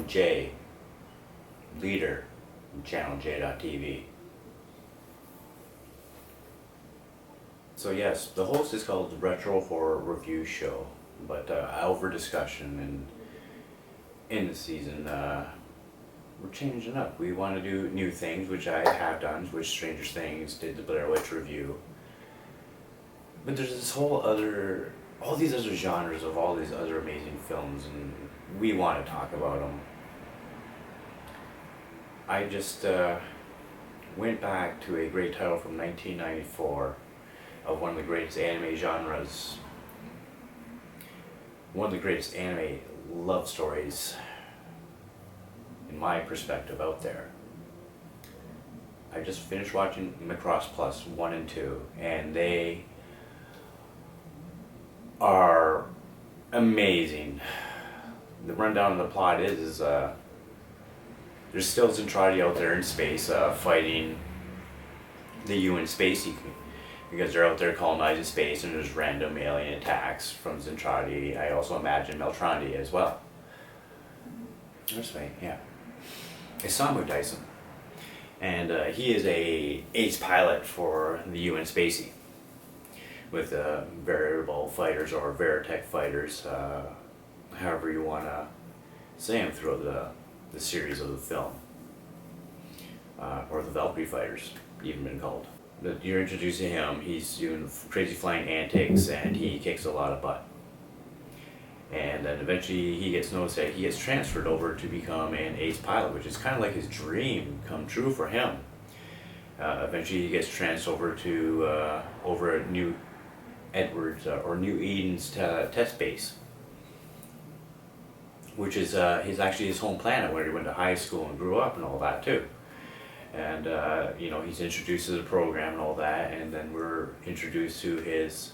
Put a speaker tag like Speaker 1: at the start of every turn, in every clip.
Speaker 1: J, leader, channel J.TV. So yes, the host is called the Retro Horror Review Show, but over discussion and in the season, we're changing up. We want to do new things, which I have done, which Stranger Things did the Blair Witch review. But there's this whole other, all these other genres of all these other amazing films, and we want to talk about them. I just went back to a great title from 1994 of one of the greatest anime genres, one of the greatest anime love stories, in my perspective, out there. I just finished watching Macross Plus 1 and 2, and they are amazing. The rundown of the plot is there's still Zentradi out there in space fighting the UN Spacey, because they're out there colonizing space and there's random alien attacks from Zentradi. I also imagine Meltrandi as well. That's right, yeah. Isamu Dyson. And he is a ace pilot for the UN Spacey with variable fighters or Veritech fighters, however you want to say them throughout the series of the film. Or the Valkyrie fighters, even been called. But you're introduced to him, he's doing crazy flying antics and he kicks a lot of butt. And then eventually he gets noticed that he gets transferred over to become an ace pilot, which is kind of like his dream come true for him. Eventually he gets transferred over to over at New Edwards or New Eden's test base, which is his home planet where he went to high school and grew up and all that too. And you know, he's introduced to the program and all that, and then we're introduced to his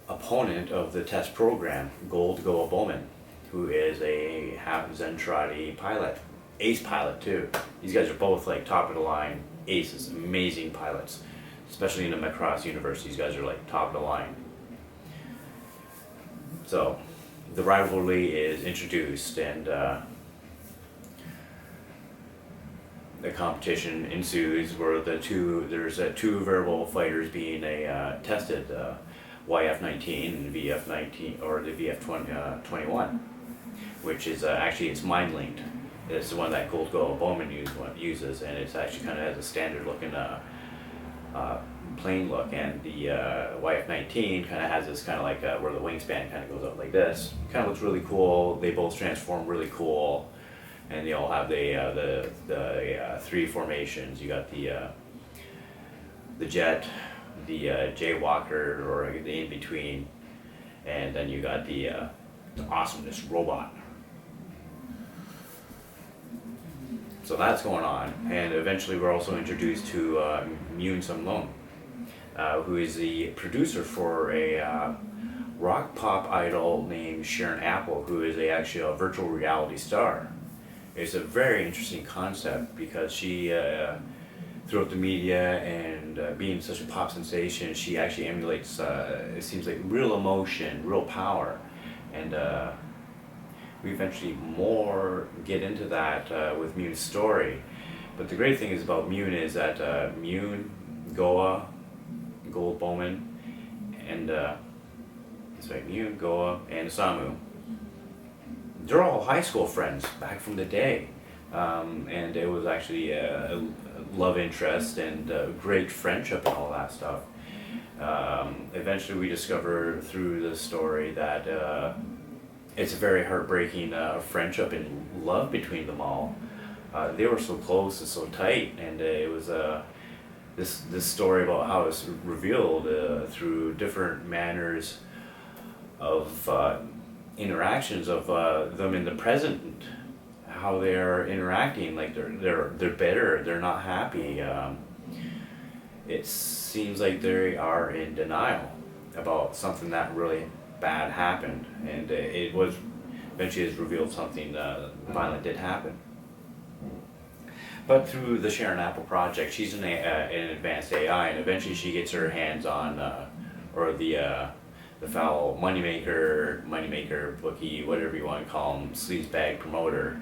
Speaker 1: opponent of the test program, Gold Goa Bowman, who is a half Zentradi pilot, ace pilot too. These guys are both like top of the line aces, amazing pilots, especially in the Macross universe. These guys are like top of the line. So the rivalry is introduced, and the competition ensues where there's two variable fighters being tested, YF-19 and VF-19, or the VF-21, which is actually it's mind linked. It's the one that Gold Goa Bowman uses, and it's actually kind of has a standard looking plane look, and the YF-19 kind of has this kind of like where the wingspan kind of goes up like this. Kind of looks really cool. They both transform really cool. And they all have the three formations. You got the jet, the jaywalker, or the in between, and then you got the awesomeness robot. So that's going on, and eventually we're also introduced to Moon Sung Lung, who is the producer for a rock pop idol named Sharon Apple, who is actually a virtual reality star. It's a very interesting concept because she, throughout the media and being such a pop sensation, she actually emulates, it seems like, real emotion, real power. And we eventually more get into that with Moon's story. But the great thing is about Moon is that Moon, Goa, Gold Bowman, and Moon, Goa, and Samu, they're all high school friends back from the day, and it was actually a love interest and great friendship and all that stuff. Eventually we discover through the story that it's a very heartbreaking friendship and love between them all. They were so close and so tight, and it was this story about how it's revealed through different manners of interactions of them in the present, how they're interacting, like they're bitter, they're not happy. It seems like they are in denial about something that really bad happened, and it was eventually has revealed something violent did happen. But through the Sharon Apple project, she's an advanced AI, and eventually she gets her hands on, or the the foul moneymaker, bookie, whatever you want to call him, sleazebag promoter,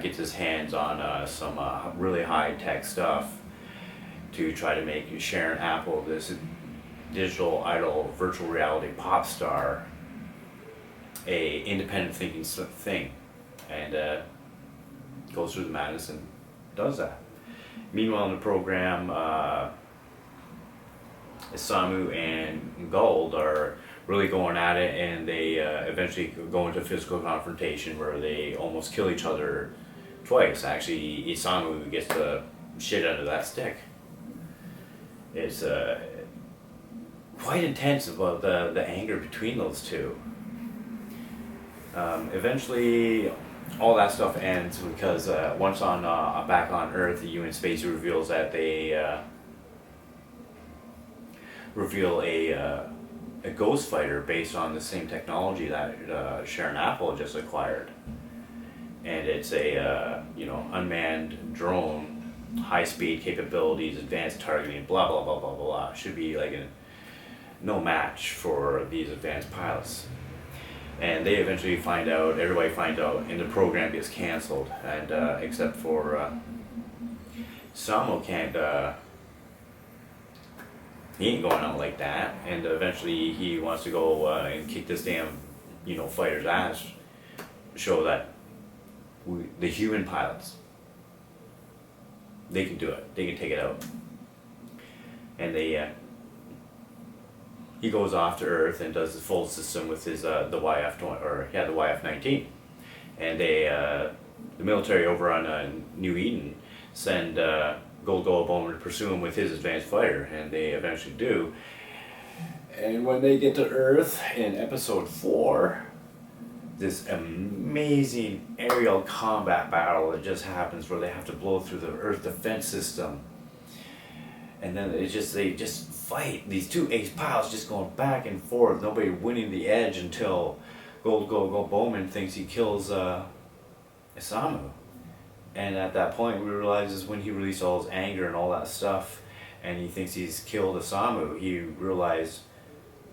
Speaker 1: gets his hands on some really high-tech stuff to try to make Sharon Apple, this digital idol virtual reality pop star, a independent thinking thing, and goes through the madness and does that. Meanwhile in the program, Isamu and Gold are really going at it, and they eventually go into physical confrontation where they almost kill each other twice. Actually, Isamu gets the shit out of that stick. It's quite intense about the anger between those two. Eventually, all that stuff ends because once on back on Earth, the UN Space reveals that they reveal a ghost fighter based on the same technology that Sharon Apple just acquired, and it's a unmanned drone, high speed capabilities, advanced targeting, blah blah blah blah blah. Should be like no match for these advanced pilots. And they eventually find out, everybody finds out, and the program gets cancelled, and except for Samo can't, he ain't going out like that, and eventually he wants to go and kick this damn, fighter's ass, show that the human pilots, they can do it, they can take it out. And he goes off to Earth and does the full system with his the YF-19, and the military over on New Eden send Gold Bowman to pursue him with his advanced fighter, and they eventually do. And when they get to Earth in episode 4, this amazing aerial combat battle that just happens where they have to blow through the Earth defense system. And then they just fight. These two ace pilots just going back and forth. Nobody winning the edge until Gold Bowman thinks he kills Isamu. And at that point we realize is when he released all his anger and all that stuff, and he thinks he's killed Isamu, he realized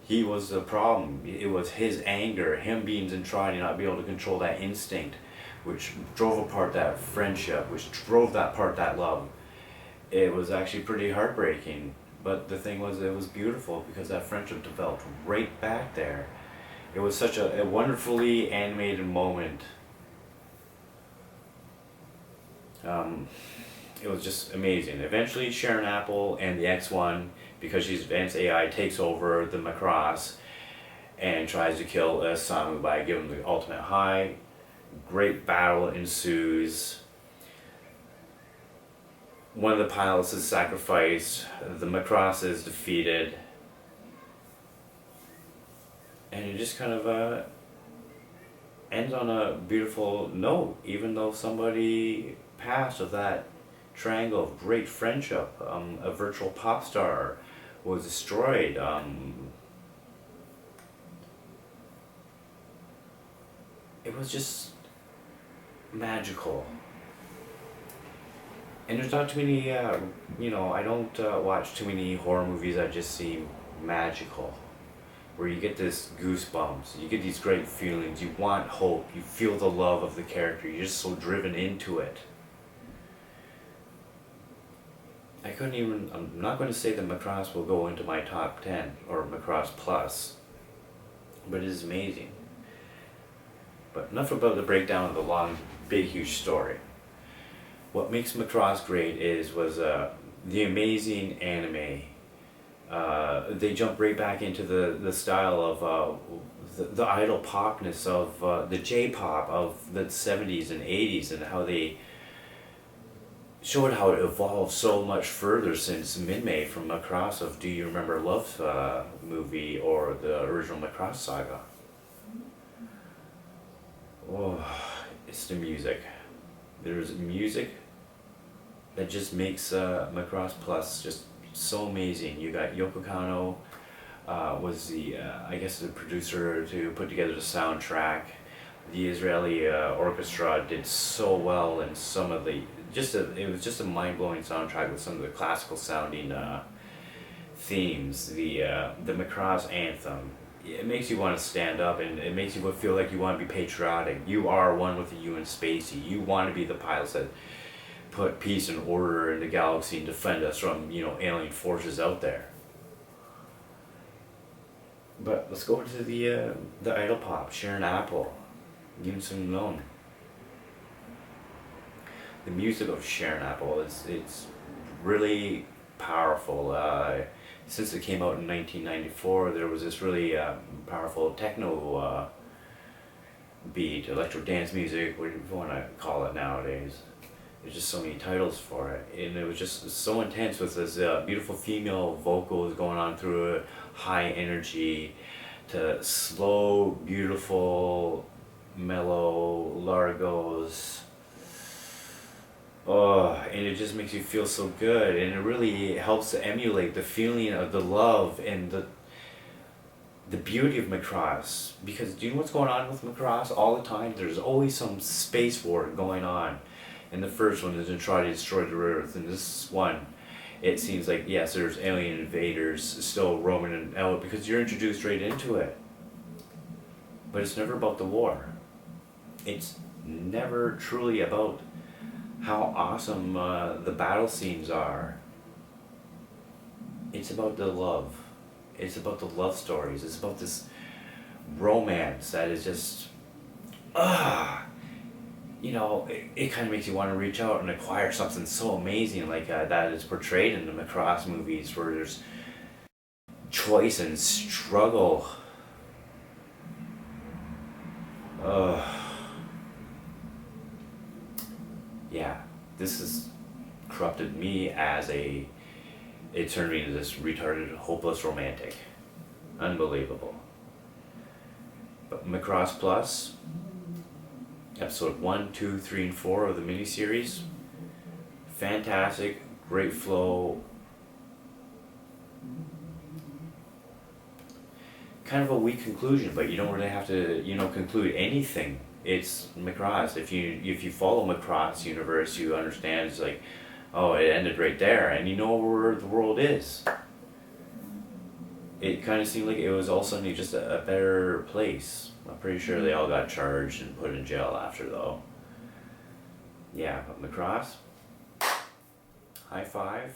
Speaker 1: he was the problem. It was his anger, him being in trying to not be able to control that instinct, which drove apart that friendship, which drove that apart that love. It was actually pretty heartbreaking, but the thing was, it was beautiful because that friendship developed right back there. It was such a wonderfully animated moment. It was just amazing. Eventually Sharon Apple and the X1, because she's advanced AI, takes over the Macross and tries to kill Samu by giving him the ultimate high. Great battle ensues. One of the pilots is sacrificed, the Macross is defeated, and it just kind of ends on a beautiful note, even though somebody passed of that triangle of great friendship. A virtual pop star was destroyed. It was just magical. And there's not too many, I don't watch too many horror movies that just seem magical, where you get this goosebumps, you get these great feelings, you want hope, you feel the love of the character, you're just so driven into it. I'm not going to say that Macross will go into my top 10, or Macross Plus, but it is amazing. But enough about the breakdown of the long, big, huge story. What makes Macross great was the amazing anime. They jump right back into the style of the idol popness of the J-pop of the 70s and 80s, and how they showed how it evolved so much further since Minmay from Macross of Do You Remember Love movie, or the original Macross saga. Oh, it's the music. There's music that just makes Macross Plus just so amazing. You got Yoko Kanno was the the producer to put together the soundtrack. The Israeli orchestra did so well, and some of the it was just a mind-blowing soundtrack with some of the classical sounding themes. The Macross anthem, it makes you want to stand up, and it makes you feel like you want to be patriotic. You are one with the UN Spacey. You want to be the pilots that put peace and order in the galaxy and defend us from, alien forces out there. But let's go to the idol pop, Sharon Apple, Yoon Sung Loon. The music of Sharon Apple it's really powerful. Since it came out in 1994, there was this really powerful techno beat, electro dance music, whatever you want to call it nowadays. There's just so many titles for it, and it was just so intense with this beautiful female vocals going on through it, high energy, to slow, beautiful, mellow largos. Oh, and it just makes you feel so good, and it really helps to emulate the feeling of the love and the beauty of Macross. Because do you know what's going on with Macross all the time? There's always some space war going on. And the first one is to try to destroy the Earth, and this one, it seems like, yes, there's alien invaders still roaming out because you're introduced right into it. But it's never about the war. It's never truly about how awesome the battle scenes are. It's about the love. It's about the love stories. It's about this romance that is just, it kind of makes you want to reach out and acquire something so amazing like that is portrayed in the Macross movies, where there's choice and struggle. Yeah, this has corrupted me as it turned me into this retarded, hopeless romantic. Unbelievable. But Macross Plus, episode 1, 2, 3, and 4 of the miniseries, fantastic, great flow. Kind of a weak conclusion, but you don't really have to, conclude anything. It's Macross. If you follow Macross universe, you understand it's like, oh, it ended right there, and you know where the world is. It kind of seemed like it was all suddenly just a better place. I'm pretty sure they all got charged and put in jail after, though. Yeah, but Macross, high five.